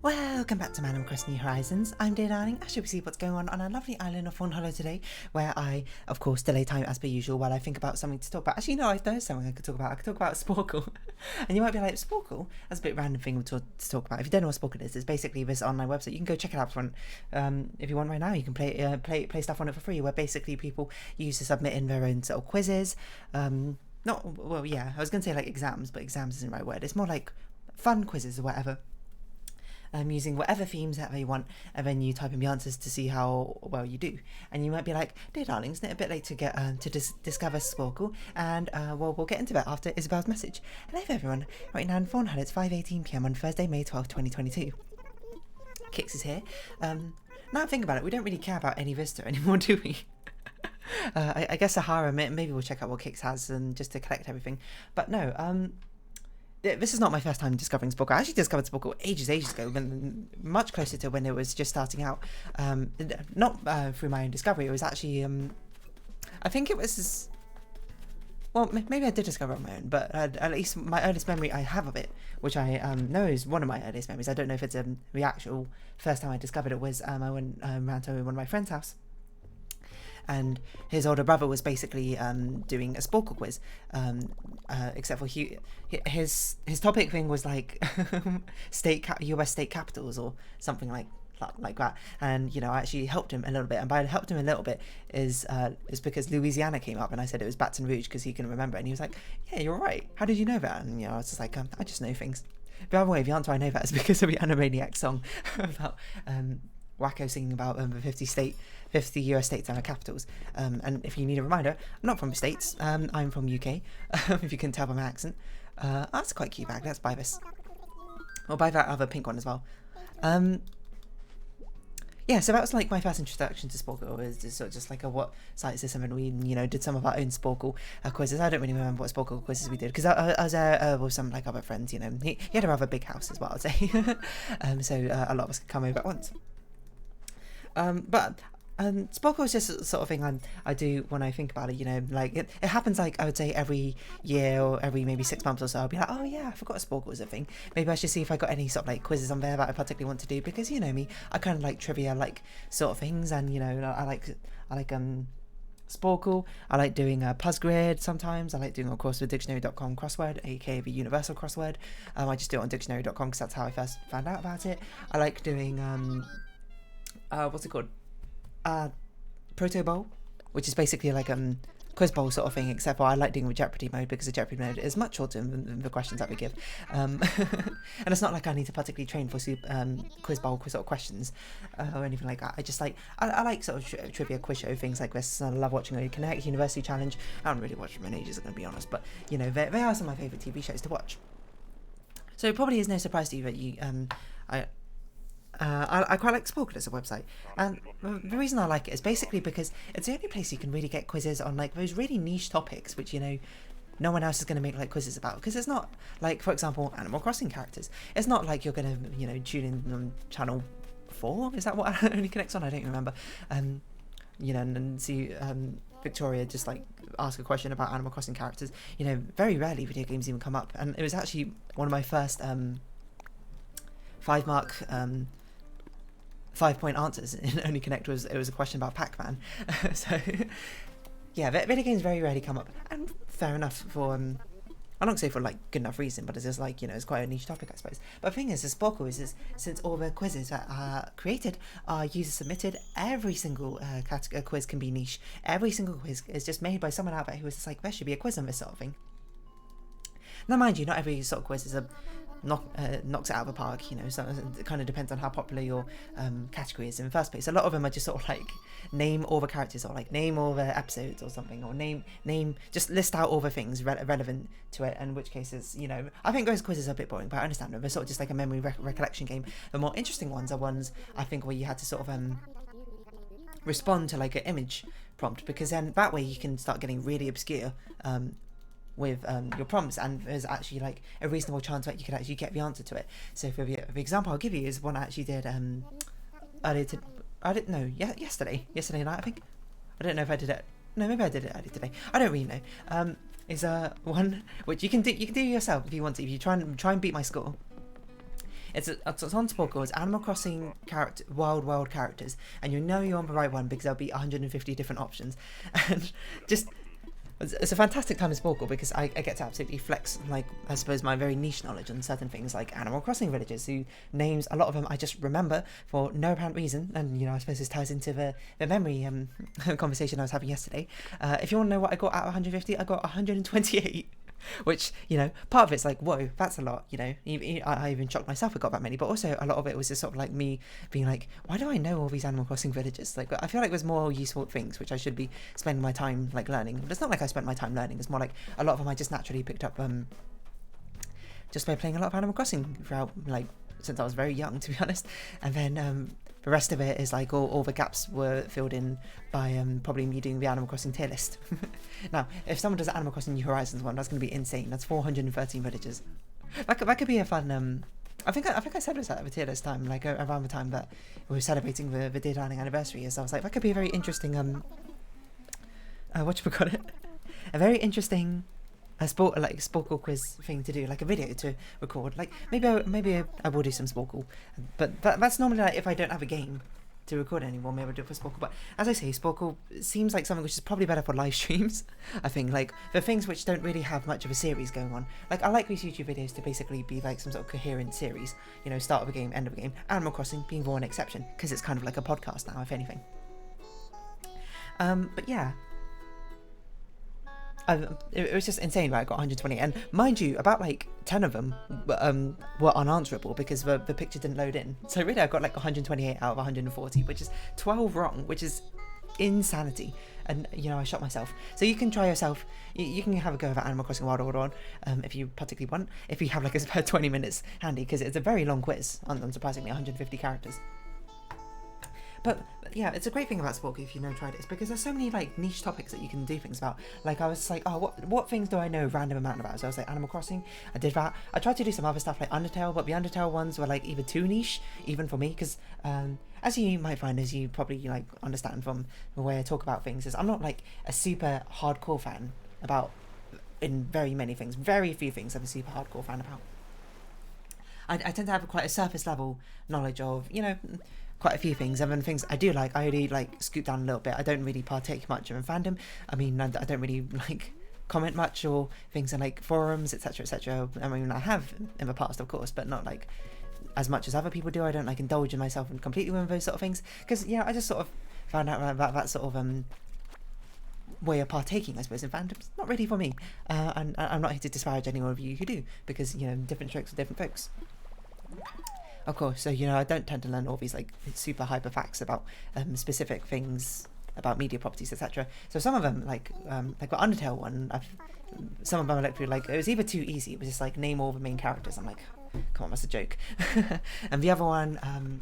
Welcome back to Man Across New Horizons. I'm Dear Darling. I should see what's going on our lovely island of Fawnhollow today, where I, of course, delay time as per usual while I think about something to talk about. Actually, no, there's something I could talk about. I could talk about Sporcle. And you might be like, Sporcle? That's a bit random thing to talk about. If you don't know what Sporcle is, it's basically this online website. You can go check it out front. If you want right now, you can play stuff on it for free, where basically people use to submit in their own sort of quizzes. I was going to say like exams, but exams isn't the right word. It's more like fun quizzes or whatever. Using whatever themes that they want, and then you type in the answers to see how well you do. And you might be like, dear darling, isn't it a bit late to get to discover Sporcle? And we'll get into that after Isabel's message. Hello everyone, right now in Fawnhallow it's 5:18 PM on Thursday, May 12th, 2022. Kix is here. Now think about it, we don't really care about any visitor anymore, do we? I guess Sahara, maybe we'll check out what Kix has and just to collect everything. But no, this is not my first time discovering Sporcle. I actually discovered Sporcle ages ago, when much closer to when it was just starting out. Not through my own discovery. It was actually, I think it was, well, maybe I did discover it on my own, but at least my earliest memory I have of it, which I know is one of my earliest memories. I don't know if it's the actual first time I discovered it was I went round to one of my friend's house. And his older brother was basically doing a Sporcle quiz, except for his topic thing was like US state capitals or something like that. And I actually helped him a little bit, and by helped him a little bit is because Louisiana came up, and I said it was Baton Rouge because he can remember it, and he was like, yeah, you're right, how did you know that? And I was just like, I just know things. By the way, the answer I know that is because of the Animaniacs song about Wacko singing about the 50 US states and their capitals. And if you need a reminder, I'm not from the States, I'm from UK, if you can tell by my accent. That's quite cute bag, let's buy this. I'll buy that other pink one as well. Yeah, so that was like my first introduction to Sporcle. It was just sort of just like a what site is this, and we did some of our own Sporcle quizzes. I don't really remember what Sporcle quizzes we did because I was with some like other friends. He had a rather big house as well, I'd say. So a lot of us could come over at once. But Sporcle is just the sort of thing I do when I think about it, like it happens like I would say every year or every maybe 6 months or so. I'll be like, oh yeah, I forgot Sporcle was a thing. Maybe I should see if I got any sort of like quizzes on there that I particularly want to do, because you know me, I kind of like trivia like sort of things, and I like Sporcle. I like doing a Puzzgrid sometimes. I like doing, of course, the dictionary.com crossword, aka the universal crossword. I just do it on dictionary.com because that's how I first found out about it. I like doing what's it called? Proto Bowl, which is basically like quiz bowl sort of thing, except for I like doing with Jeopardy mode because the Jeopardy mode is much shorter than the questions that we give. And it's not like I need to particularly train for quiz bowl sort of questions or anything like that. I just like I like sort of trivia quiz show things like this. I love watching a Connect University Challenge. I haven't really watched them in ages, I'm gonna be honest, but they are some of my favourite TV shows to watch. So it probably is no surprise to you that I quite like Sporcle as a website, and the reason I like it is basically because it's the only place you can really get quizzes on like those really niche topics which no one else is going to make like quizzes about, because it's not like, for example, Animal Crossing characters. It's not like you're going to tune in on channel 4, is that what it only connects on? I don't remember. And see Victoria just like ask a question about Animal Crossing characters. Very rarely video games even come up, and it was actually one of my first 5-point answers in Only Connect. It was a question about Pac-Man. So yeah, video games very rarely come up, and fair enough for I don't say for like good enough reason, but it's just like it's quite a niche topic, I suppose. But the thing is, the Sporcle is since all the quizzes that are created are user submitted, every single quiz can be niche. Every single quiz is just made by someone out there who is just like, there should be a quiz on this sort of thing. Now mind you, not every sort of quiz is knocks it out of the park, so it kind of depends on how popular your category is in the first place. A lot of them are just sort of like name all the characters, or like name all the episodes or something, or name just list out all the things relevant to it, in which cases I think those quizzes are a bit boring, but I understand them. They're sort of just like a memory recollection game. The more interesting ones are ones I think where you had to sort of respond to like an image prompt, because then that way you can start getting really obscure with your prompts, and there's actually like a reasonable chance that you could actually get the answer to it. So for the example I'll give you is one I actually did yesterday night, I think. I don't know if I did it, no, maybe I did it earlier today, I don't really know. Is one which you can do yourself if you want to, if you try and beat my score. It's on Sporcle. It's Animal Crossing character, wild world characters, and you know you're on the right one because there'll be 150 different options, and just. It's a fantastic time in Sporcle because I get to absolutely flex, like, I suppose, my very niche knowledge on certain things like Animal Crossing villages, who names, a lot of them I just remember for no apparent reason, and, you know, I suppose this ties into the memory conversation I was having yesterday. If you want to know what I got out of 150, I got 128. Which, you know, part of it's like, whoa, that's a lot, you know. I even shocked myself I got that many, but also a lot of it was just sort of like me being like, why do I know all these Animal Crossing villages? Like, I feel like there's more useful things which I should be spending my time, like, learning. But it's not like I spent my time learning, it's more like a lot of them I just naturally picked up just by playing a lot of Animal Crossing throughout, like, since I was very young, to be honest. And then the rest of it is like all the gaps were filled in by probably me doing the Animal Crossing tier list. Now, if someone does Animal Crossing New Horizons one, that's going to be insane. That's 413 villages. That could be a fun. I think I said it was at the tier list time, like around the time that we were celebrating the Dear Darling anniversary. Is I was like, that could be a very interesting what a very interesting Sporcle quiz thing to do, like a video to record. Like maybe I will do some Sporcle, but that's normally like if I don't have a game to record anymore, maybe I'll do it for Sporcle. But as I say, Sporcle seems like something which is probably better for live streams. I think like for things which don't really have much of a series going on. Like I like these YouTube videos to basically be like some sort of coherent series, you know, start of a game, end of a game. Animal Crossing being the one exception because it's kind of like a podcast now, if anything. But yeah. It was just insane, right? I got 120, and mind you, about like 10 of them were unanswerable because the picture didn't load in. So really, I got like 128 out of 140, which is 12 wrong, which is insanity. And you know, I shot myself. So you can try yourself. You can have a go of Animal Crossing Wild Order on if you particularly want. If you have like a spare 20 minutes handy, because it's a very long quiz. Unsurprisingly, 150 characters. But yeah, it's a great thing about Sporcle if you've never tried it, is because there's so many like niche topics that you can do things about. Like I was like, oh, what things do I know a random amount about? So I was like, Animal Crossing, I did that. I tried to do some other stuff like Undertale, but the Undertale ones were like either too niche, even for me, because as you might find, as you probably like understand from the way I talk about things, is I'm not like a super hardcore fan about in very many things. Very few things I'm a super hardcore fan about. I tend to have quite a surface level knowledge of, you know, quite a few things, and then things I do like, I only like scoot down a little bit. I don't really partake much in fandom. I mean, I don't really like comment much or things in like forums, etc, etc. I mean, I have in the past, of course, but not like as much as other people do. I don't like indulge in myself and completely with those sort of things, because yeah, I just sort of found out about that sort of way of partaking, I suppose, in fandoms. Not really for me, and I'm not here to disparage anyone of you who do, because you know, different strokes for different folks. Of course, so you know, I don't tend to learn all these like super hyper facts about specific things about media properties, etc. So some of them, like the Undertale one, some of them I looked through, like it was either too easy, it was just like name all the main characters. I'm like, come on, that's a joke. And the other one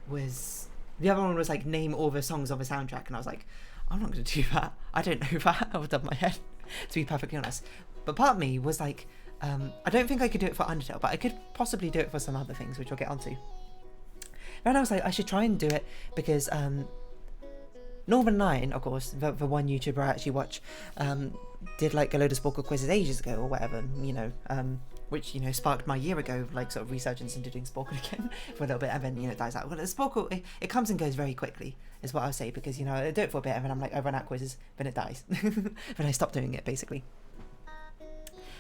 was like name all the songs on the soundtrack, and I was like, I'm not going to do that. I don't know that off the top of my head, to be perfectly honest. But part of me was like, I don't think I could do it for Undertale, but I could possibly do it for some other things, which I'll get onto. Then I was like, I should try and do it because Northern 9, of course, the one YouTuber I actually watch, did like a load of Sporcle quizzes ages ago or whatever, you know, which, you know, sparked my year ago, like sort of resurgence into doing Sporcle again for a little bit, and then, you know, it dies out. Well, Sporcle, it comes and goes very quickly, is what I would say, because, you know, I do it for a bit, and then I'm like, I run out quizzes, then it dies. Then I stop doing it, basically.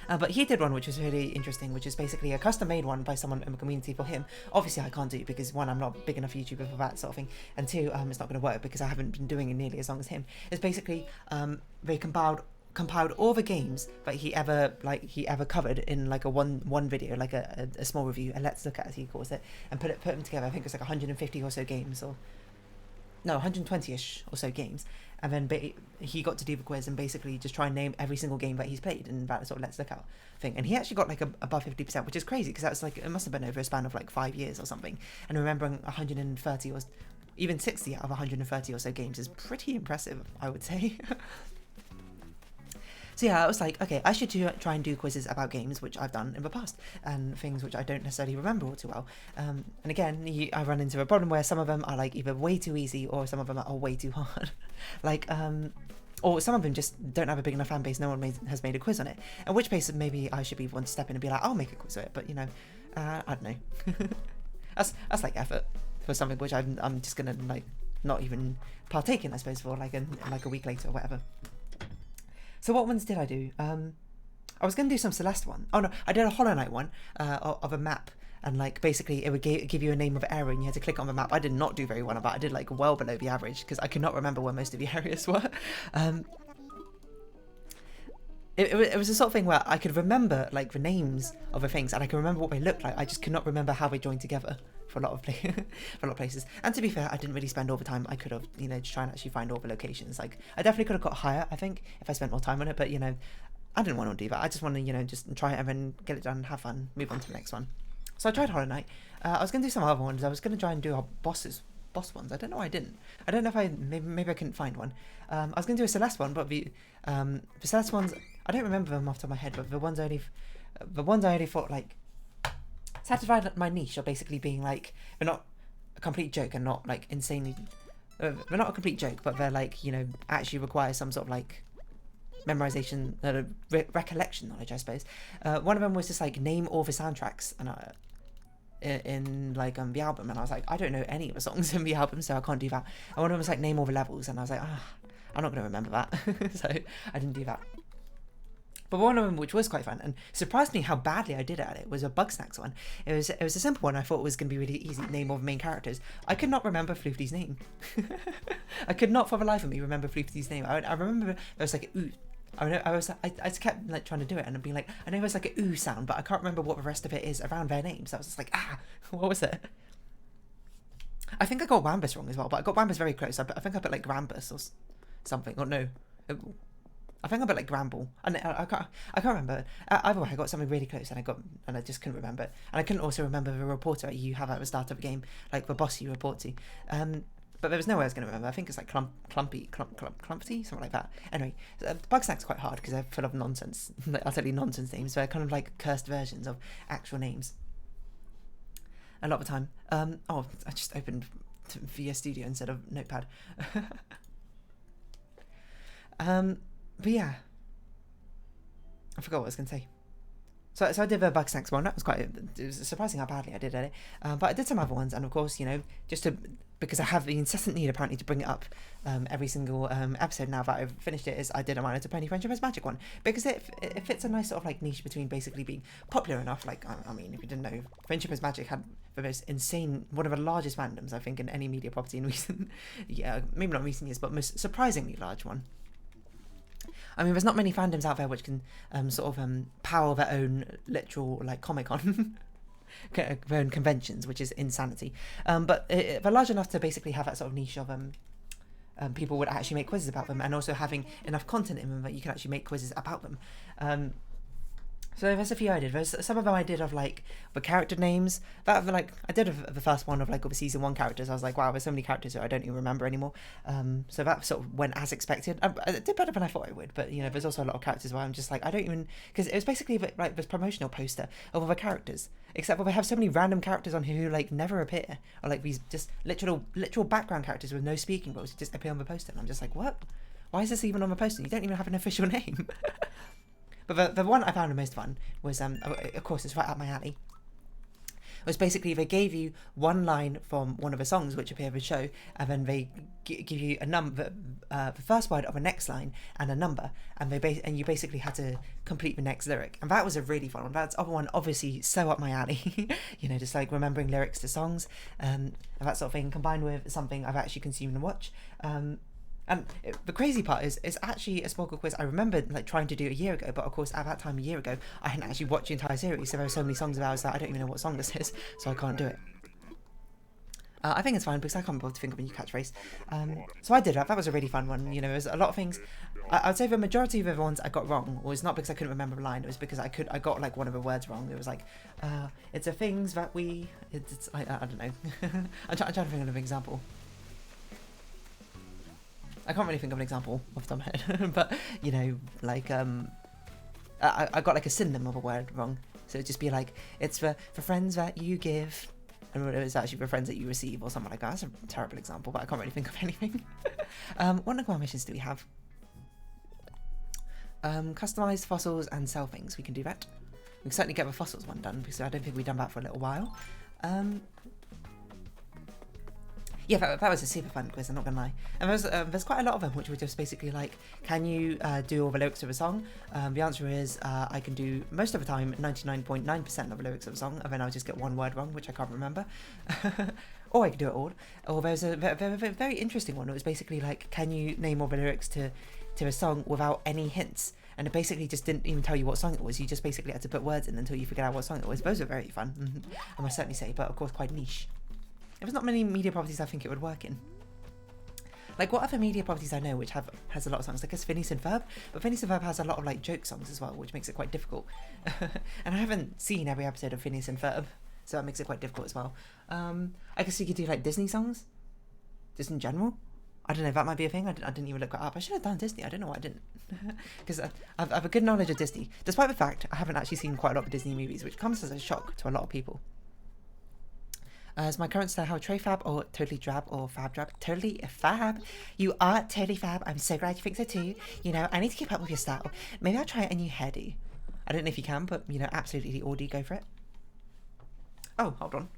But he did one which was really interesting, which is basically a custom-made one by someone in the community for him. Obviously, I can't do it because, one, I'm not big enough YouTuber for that sort of thing, and two, it's not going to work because I haven't been doing it nearly as long as him. It's basically they compiled all the games that he ever covered in like a one video, like a small review, a let's look at, as he calls it, and put them together. I think it's like 150 or so games, or no, 120ish or so games, and then he got to do the quiz and basically just try and name every single game that he's played in that sort of let's look out thing, and he actually got like above 50%, which is crazy because that was like, it must have been over a span of like 5 years or something, and remembering 130 or even 60 out of 130 or so games is pretty impressive, I would say. So yeah, I was like, okay, I should try and do quizzes about games, which I've done in the past, and things which I don't necessarily remember all too well. And again, I run into a problem where some of them are like either way too easy or some of them are way too hard. Like, or some of them just don't have a big enough fan base. No one has made a quiz on it. In which case, maybe I should be one to step in and be like, I'll make a quiz of it. But you know, I don't know. that's like effort for something which I'm just gonna like not even partake in, I suppose, for like a week later or whatever. So what ones did I do? I was gonna do some Celeste one. Oh no, I did a Hollow Knight one of a map. And like basically it would give you a name of an area and you had to click on the map. I did not do very well on that. I did like well below the average because I could not remember where most of the areas were. It was the sort of thing where I could remember like the names of the things and I could remember what they looked like. I just could not remember how they joined together for a lot of places. And to be fair, I didn't really spend all the time I could have, you know, to try and actually find all the locations. Like I definitely could have got higher, I think, if I spent more time on it. But you know, I didn't want to do that. I just want to, you know, just try it and then get it done, have fun, move on to the next one. So I tried Hollow Knight. I was going to do some other ones. I was going to try and do our boss ones. I don't know why I didn't. I don't know if maybe I couldn't find one. I was going to do a Celeste one, but the Celeste ones, I don't remember them off the top of my head, but the ones I only thought like satisfied my niche are basically being like, they're not a complete joke and not like insanely, they're not a complete joke, but they're like, you know, actually require some sort of like memorization, recollection knowledge, I suppose. One of them was just like name all the soundtracks and in like the album, and I was like, I don't know any of the songs in the album, so I can't do that. And one of them was like name all the levels, and I was like, I'm not going to remember that. So I didn't do that. But one of them, which was quite fun and surprised me how badly I did at it, was a Bugsnax one. It was a simple one. I thought it was going to be really easy. Name all the main characters. I could not remember Floofty's name. I could not for the life of me remember Floofty's name. I remember there was like ooh. I just kept like trying to do it and I'd be like, I know there's like a ooh sound, but I can't remember what the rest of it is around their names. I was just like, what was it? I think I got Wambus wrong as well, but I got Wambus very close. I think I put like Grambus or something, or no. I think I put like Gramble. I can't remember. Either way, I got something really close and I just couldn't remember it. And I couldn't also remember the reporter you have at the start of the game, like the boss you report to. But there was no way I was going to remember. I think it's like Clumpy, something like that. Anyway, Bugsnax quite hard because they're full of nonsense, like utterly nonsense names. They're kind of like cursed versions of actual names. A lot of the time. I just opened VS Studio instead of Notepad. But yeah, I forgot what I was going to say. So I did the Bugsnax one. That was it was surprising how badly I did at it. But I did some other ones, and of course, you know, because I have the incessant need apparently to bring it up every single episode now that I've finished it, is I did a minor to Penny Friendship as Magic one, because it fits a nice sort of like niche between basically being popular enough, like, I mean, if you didn't know, Friendship as Magic had the most insane, one of the largest fandoms, I think, in any media property in recent, maybe not recent years, but most surprisingly large one. I mean, there's not many fandoms out there which can power their own literal like Comic-Con, their own conventions, which is insanity. But they're large enough to basically have that sort of niche of people would actually make quizzes about them, and also having enough content in them that you can actually make quizzes about them. So there's a few I did. There's some of them I did of like the character names. That like I did the first one of like all the season 1 characters. I was like, wow, there's so many characters that I don't even remember anymore. So that sort of went as expected. I did better than I thought I would. But you know, there's also a lot of characters where I'm just like, I don't even, because it was basically like this promotional poster of other characters. Except for they have so many random characters on here who like never appear, or like these just literal background characters with no speaking roles who just appear on the poster. And I'm just like, what? Why is this even on the poster? You don't even have an official name. But the one I found the most fun was, of course, it's right up my alley. It was basically they gave you one line from one of the songs which appear in the show, and then they give you a number, the first word of the next line and a number, and you basically had to complete the next lyric. And that was a really fun one. That's other one, obviously, so up my alley. You know, just like remembering lyrics to songs, and that sort of thing, combined with something I've actually consumed and watched. And the crazy part is, it's actually a Sporcle quiz I remembered like trying to do a year ago, but of course at that time a year ago I hadn't actually watched the entire series, so there were so many songs about it that I don't even know what song this is, so I can't do it. I think it's fine because I can't be able to think of a new catchphrase. So I did that. That was a really fun one. You know, there's a lot of things. I'd say the majority of the ones I got wrong was not because I couldn't remember the line. It was because I got like one of the words wrong. It was like, it's a things that we. I don't know. I'm trying to think of an example. I can't really think of an example off the top of my head, but you know, like I got like a synonym of a word wrong, so it'd just be like, it's for friends that you give, and it was actually for friends that you receive or something like that. That's a terrible example, but I can't really think of anything. What Nagma missions do we have? Customize fossils and sell things. We can do that. We can certainly get the fossils one done because I don't think we've done that for a little while. Yeah, that was a super fun quiz, I'm not gonna lie. And there's quite a lot of them which were just basically like, can you do all the lyrics of a song? The answer is I can do most of the time 99.9% of the lyrics of a song, and then I'll just get one word wrong, which I can't remember. Or I can do it all. Or there's a very interesting one. It was basically like, can you name all the lyrics to a song without any hints? And it basically just didn't even tell you what song it was. You just basically had to put words in until you figured out what song it was. Those are very fun, I must certainly say, but of course quite niche. There's not many media properties I think it would work in. Like, what other media properties I know which has a lot of songs? I guess Phineas and Ferb, but Phineas and Ferb has a lot of like joke songs as well, which makes it quite difficult. And I haven't seen every episode of Phineas and Ferb, so that makes it quite difficult as well. I guess you could do like Disney songs, just in general. I don't know, that might be a thing. I didn't even look it up. I should have done Disney. I don't know why I didn't. Because I have a good knowledge of Disney, despite the fact I haven't actually seen quite a lot of Disney movies, which comes as a shock to a lot of people. Is my current style how tray fab or totally drab or fab drab? Totally fab. You are totally fab. I'm so glad you think so too. You know, I need to keep up with your style. Maybe I'll try a new hairdo. I don't know if you can, but you know, absolutely all do go for it. Oh, hold on.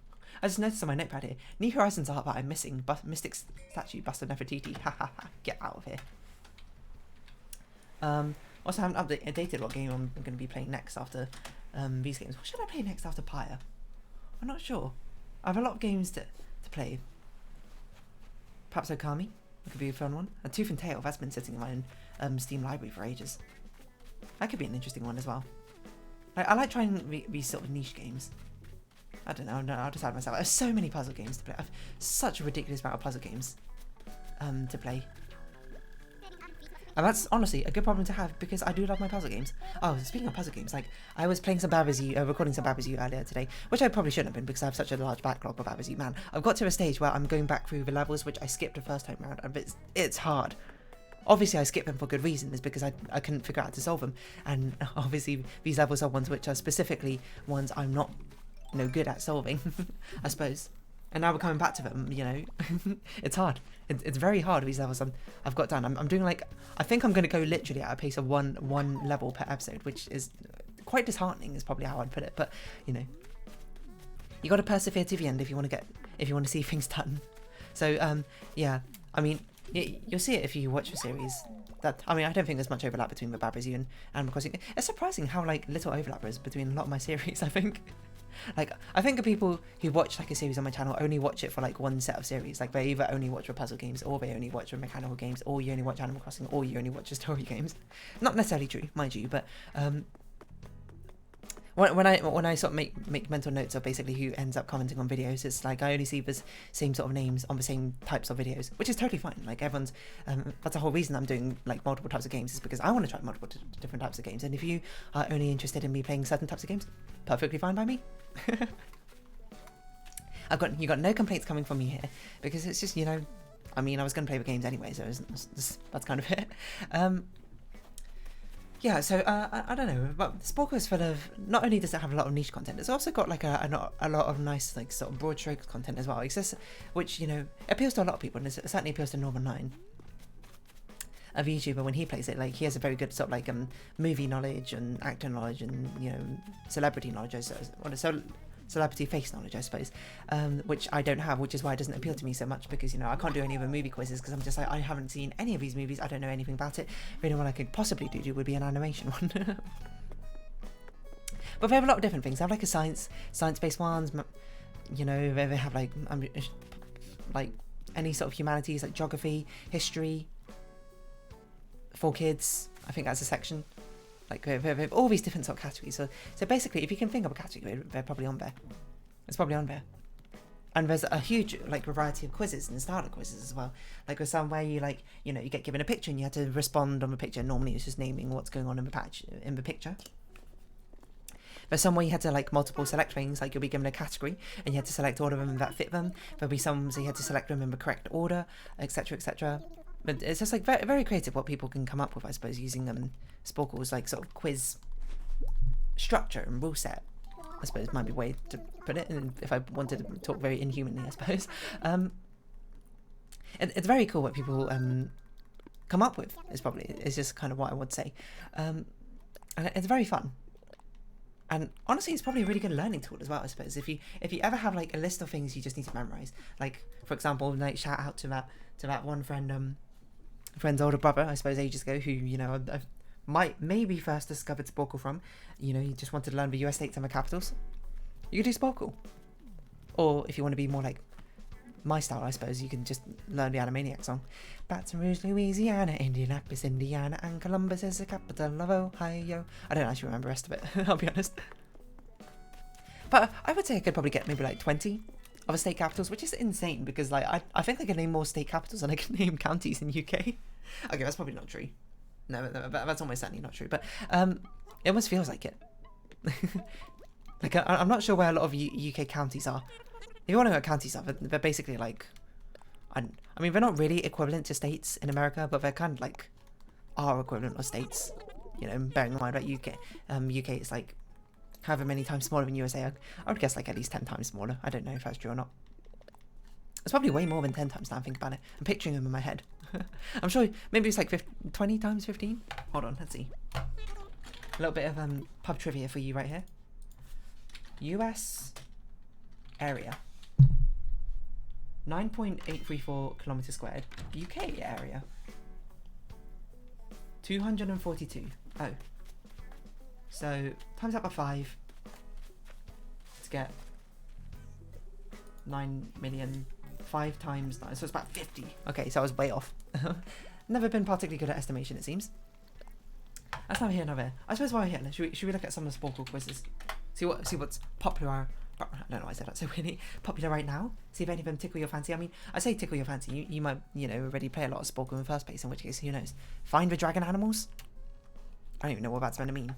I just noticed on my notepad here. New Horizons art that I'm missing. Mystic's statue, Bust of Nefertiti. Ha ha ha. Get out of here. Also, I haven't updated what game I'm going to be playing next after these games. What should I play next after Pyre? I'm not sure. I have a lot of games to play. Perhaps Okami. That could be a fun one. And Tooth and Tail. That's been sitting in my Steam library for ages. That could be an interesting one as well. I like trying these sort of niche games. I don't know. I'll decide myself. I have so many puzzle games to play. I have such a ridiculous amount of puzzle games to play. And that's honestly a good problem to have because I do love my puzzle games. Oh, speaking of puzzle games, like I was playing some Babazu, recording some Babazu earlier today, which I probably shouldn't have been because I have such a large backlog of Babazu. Man, I've got to a stage where I'm going back through the levels which I skipped the first time around, and it's hard. Obviously, I skipped them for good reason, is because I couldn't figure out how to solve them, and obviously these levels are ones which are specifically ones I'm not, good at solving, I suppose. And now we're coming back to them, it's hard. It's very hard, these levels I've got done. I'm doing like, I think I'm going to go literally at a pace of one level per episode, which is quite disheartening is probably how I'd put it. But, you got to persevere to the end if you want to see things done. So, yeah, I mean, you'll see it if you watch the series. I don't think there's much overlap between the Babazu and Animal Crossing. It's surprising how, little overlap there is between a lot of my series, I think. I think of people who watch a series on my channel only watch it for one set of series. They either only watch the puzzle games, or they only watch the mechanical games, or you only watch Animal Crossing, or you only watch the story games. Not necessarily true, mind you, but when I sort of make mental notes of basically who ends up commenting on videos, it's I only see the same sort of names on the same types of videos, which is totally fine. Everyone's that's the whole reason I'm doing multiple types of games, is because I want to try multiple different types of games. And if you are only interested in me playing certain types of games, perfectly fine by me. You got no complaints coming from me here, because it's just I was going to play the games anyway, so that's kind of it. Yeah, so I don't know, but Sporcle is full of, not only does it have a lot of niche content, it's also got a lot of nice sort of broad strokes content as well, which appeals to a lot of people, and it certainly appeals to Norman 9, a VTuber. When he plays it, he has a very good sort of movie knowledge and actor knowledge and celebrity knowledge, celebrity face knowledge, I suppose, which I don't have, which is why it doesn't appeal to me so much, because I can't do any of the movie quizzes, because I'm just I haven't seen any of these movies, I don't know anything about it. Really, what I could possibly do would be an animation one. But they have a lot of different things. They have a science-based ones, they have any sort of humanities, geography, history, for kids. I think that's a section. They have all these different sort of categories. So basically, if you can think of a category, they're probably on there. It's probably on there. And there's a huge variety of quizzes and style of quizzes as well. There's some where you you get given a picture and you have to respond on the picture. Normally it's just naming what's going on in the picture. There's some where you had to multiple select things, you'll be given a category and you had to select all of them that fit them. There'll be some so you had to select them in the correct order, etc., etc. But it's just very, very creative what people can come up with, I suppose, using Sporcle's sort of quiz structure and rule set, I suppose might be a way to put it, and if I wanted to talk very inhumanly, I suppose. It's very cool what people come up with. It's just kind of what I would say. And it's very fun. And honestly, it's probably a really good learning tool as well, I suppose. If you ever have like a list of things you just need to memorize, like for example, like shout out to that one friend, friend's older brother, I suppose ages ago, who I maybe first discovered Sporcle from. He just wanted to learn the US states and the capitals. You could do Sporcle. Or if you want to be more like my style, I suppose, you can just learn the Animaniac song. Baton Rouge, Louisiana, Indianapolis, Indiana, and Columbus is the capital of Ohio. I don't actually remember the rest of it, I'll be honest. But I would say I could probably get maybe like 20 other state capitals, which is insane because like I think I can name more state capitals than I can name counties in UK. Okay, that's probably not true. No, that's almost certainly not true. But it almost feels like it. Like I'm not sure where a lot of UK counties are. If you want to know what counties are, they're basically like, I mean, they're not really equivalent to states in America, but they're kind of like our equivalent of states. Bearing in mind that UK is like however many times smaller than USA. I would guess like at least 10 times smaller. I don't know if that's true or not. It's probably way more than 10 times now I think about it. I'm picturing them in my head. I'm sure maybe it's like 20 times 15. Hold on, let's see. A little bit of pub trivia for you right here. US area. 9.834 kilometers squared. UK area. 242. Oh. So times that by 5 to get 9 million. 5 times 9, so it's about 50. Okay, so I was way off. Never been particularly good at estimation, it seems. That's neither here nor there. I suppose while we're here, should we look at some of the Sporcle quizzes? See what's popular. I don't know why I said that so really popular right now. See if any of them tickle your fancy. I mean, I say tickle your fancy. You might already play a lot of Sporcle in the first place. In which case, who knows? Find the dragon animals. I don't even know what that's meant to mean.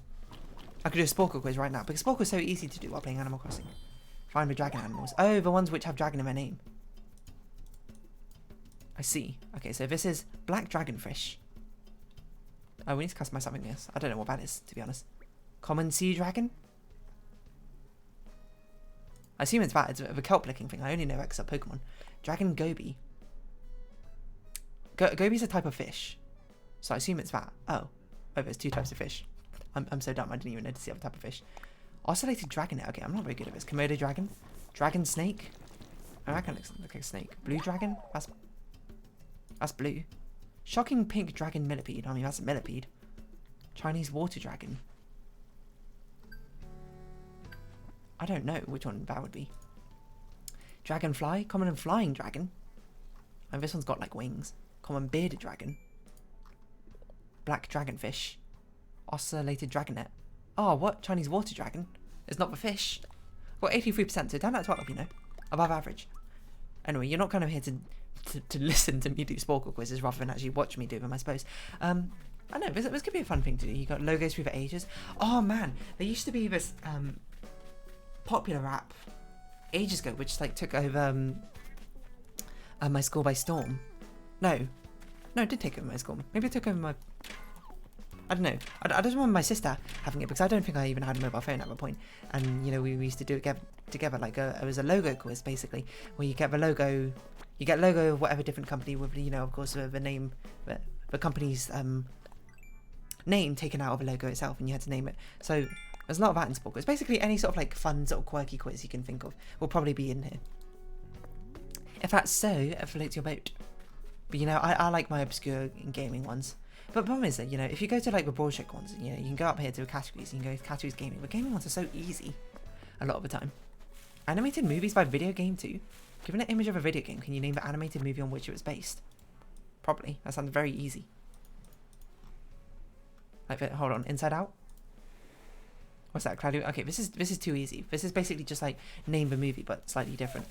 I could do a Sporcle quiz right now because Sporcle is so easy to do while playing Animal Crossing. Find the dragon animals. Oh, the ones which have dragon in their name. I see. Okay, so this is black dragonfish. Oh, we need to customize something else. I don't know what that is, to be honest. Common sea dragon? I assume it's that. It's a kelp-looking thing. I only know that because of Pokemon. Dragon goby. Goby's a type of fish. So I assume it's that. Oh, there's 2 types of fish. I'm so dumb. I didn't even notice the other type of fish. Oscillated dragonet. Okay, I'm not very good at this. Komodo dragon. Dragon snake. Oh, that kind of looks like a snake. Blue dragon. That's blue. Shocking pink dragon millipede. I mean, that's a millipede. Chinese water dragon. I don't know which one that would be. Dragonfly. Common and flying dragon. And this one's got like wings. Common bearded dragon. Black dragonfish. Oscillated dragonet. Oh, what? Chinese water dragon? It's not the fish. Well, 83%, so down at 12, above average. Anyway, you're not kind of here to listen to me do Sporcle quizzes rather than actually watch me do them, I suppose. I know, this could be a fun thing to do. You got logos through the ages. Oh man, there used to be this popular app ages ago which like took over my school by storm. No, it did take over my school. Maybe it took over my... I don't know. I just remember my sister having it because I don't think I even had a mobile phone at that point. And we used to do it together. Like it was a logo quiz basically, where you get the logo, of whatever different company with of course the name, the company's name taken out of the logo itself, and you had to name it. So there's a lot of that in Sporcle. It's basically any sort of like fun sort of quirky quiz you can think of will probably be in here. If that's so, it floats your boat. But I like my obscure gaming ones. But the problem is that, if you go to like the broad-stroke ones, you can go up here to categories, you can go to categories gaming, but gaming ones are so easy a lot of the time. Animated movies by video game too? Given an image of a video game, can you name the animated movie on which it was based? Probably. That sounds very easy. Like, hold on, Inside Out? What's that, Claudio? Okay, this is too easy. This is basically just like name the movie, but slightly different.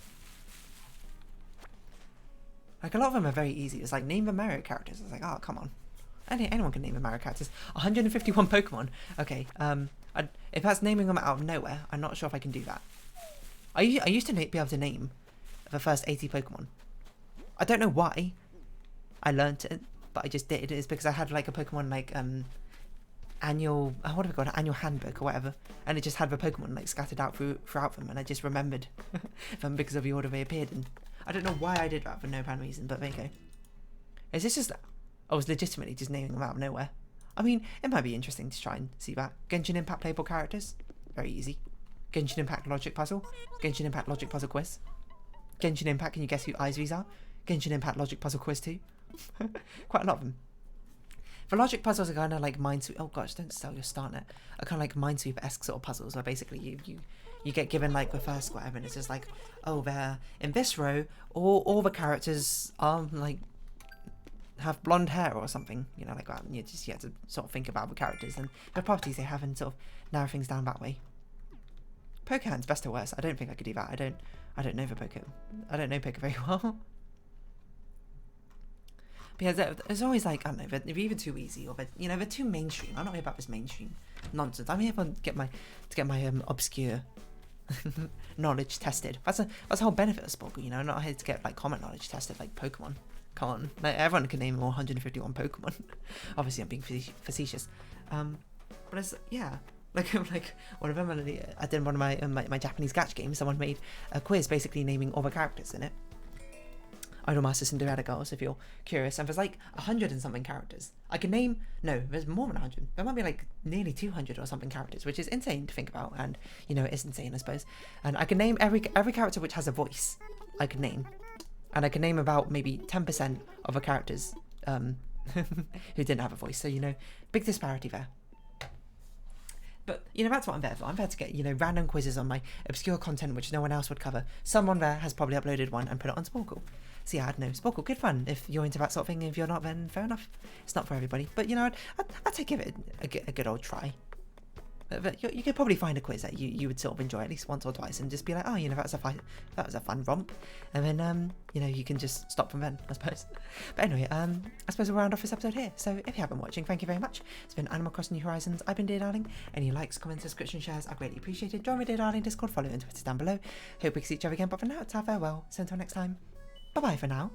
Like a lot of them are very easy. It's like name the Mario characters. It's like, oh, come on. Anyone can name a Mario characters. 151 Pokemon. Okay, if that's naming them out of nowhere, I'm not sure if I can do that. I used to be able to name the first 80 Pokemon. I don't know why I learnt it, but I just did. It's because I had like a Pokemon like annual, what have I got, an annual handbook or whatever, and it just had the Pokemon like scattered out throughout them, and I just remembered them because of the order they appeared in. I don't know why I did that for no apparent reason, but there you go. Is this just... I was legitimately just naming them out of nowhere. I mean, it might be interesting to try and see that. Genshin Impact playable characters, very easy. Genshin Impact logic puzzle, Genshin Impact logic puzzle quiz. Genshin Impact, can you guess who Izui's are? Genshin Impact logic puzzle quiz too. Quite a lot of them. The logic puzzles are kind of like Minesweeper. Oh gosh, don't sell your starnet. Are kind of like Minesweeper-esque sort of puzzles where basically you get given like the first square and it's just like, oh, they're in this row, all the characters are like have blonde hair or something, you know, like that. And you have to sort of think about the characters and the properties they have and sort of narrow things down that way. Pokemon's best or worst. I don't think I could do that. I don't know the Pokemon. I don't know Pokemon very well. Because there's always like, I don't know, they're either too easy or they're too mainstream. I'm not here about this mainstream nonsense. I'm here to get my obscure knowledge tested. That's the whole benefit of Sporcle, you know. I'm not here to get like common knowledge tested like Pokemon. Come on, like, everyone can name all 151 Pokemon. Obviously, I'm being facetious. But it's, yeah, like one of them. I did one of my Japanese gacha games. Someone made a quiz basically naming all the characters in it. Idolmaster Cinderella Girls, if you're curious, and there's like 100 and something characters. I can name, no, there's more than 100. There might be like nearly 200 or something characters, which is insane to think about, and you know, it's insane, I suppose. And I can name every character which has a voice. I can name, and I can name about maybe 10% of the characters who didn't have a voice. So you know, big disparity there. But, you know, that's what I'm there for. I'm there to get, you know, random quizzes on my obscure content which no one else would cover. Someone there has probably uploaded one and put it on Sporcle. So yeah, I don't know. Sporcle, good fun. If you're into that sort of thing, if you're not, then fair enough. It's not for everybody. But, you know, I'd say give it a good old try. But you could probably find a quiz that you would sort of enjoy at least once or twice and just be like, oh, you know, that was a fun romp. And then, you know, you can just stop from then, I suppose. But anyway, I suppose we'll round off this episode here. So if you have been watching, thank you very much. It's been Animal Crossing New Horizons. I've been Dear Darling. Any likes, comments, subscription, shares are greatly appreciated. Join me, Dear Darling, Discord, follow and Twitter down below. Hope we can see each other again, but for now, it's our farewell. So until next time, bye-bye for now.